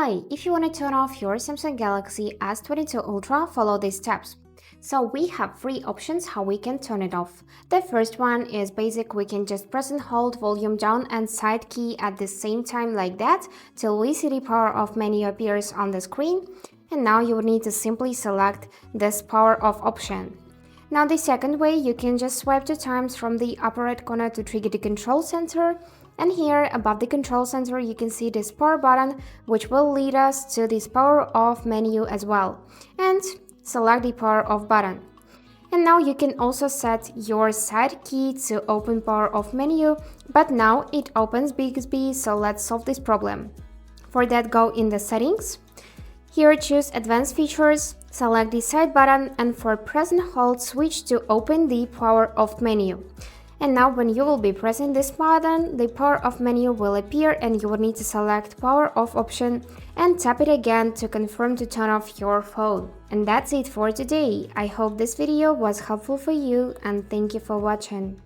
Hi, if you want to turn off your Samsung Galaxy S22 Ultra, follow these steps. So we have three options how we can turn it off. The first one is basic. We can just press and hold volume down and side key at the same time like that till we see the power off menu appears on the screen. And now you will need to simply select this power off option. Now the second way, you can just swipe 2 times from the upper right corner to trigger the control center. And here above the control center you can see this power button, which will lead us to this power off menu as well. And select the power off button. And now you can also set your side key to open power off menu, but now it opens Bixby, so let's solve this problem. For that, go in the settings. Here choose advanced features, select the side button, and for press and hold switch to open the power off menu. And now when you will be pressing this button, the power off menu will appear and you will need to select power off option and tap it again to confirm to turn off your phone. And that's it for today. I hope this video was helpful for you and thank you for watching.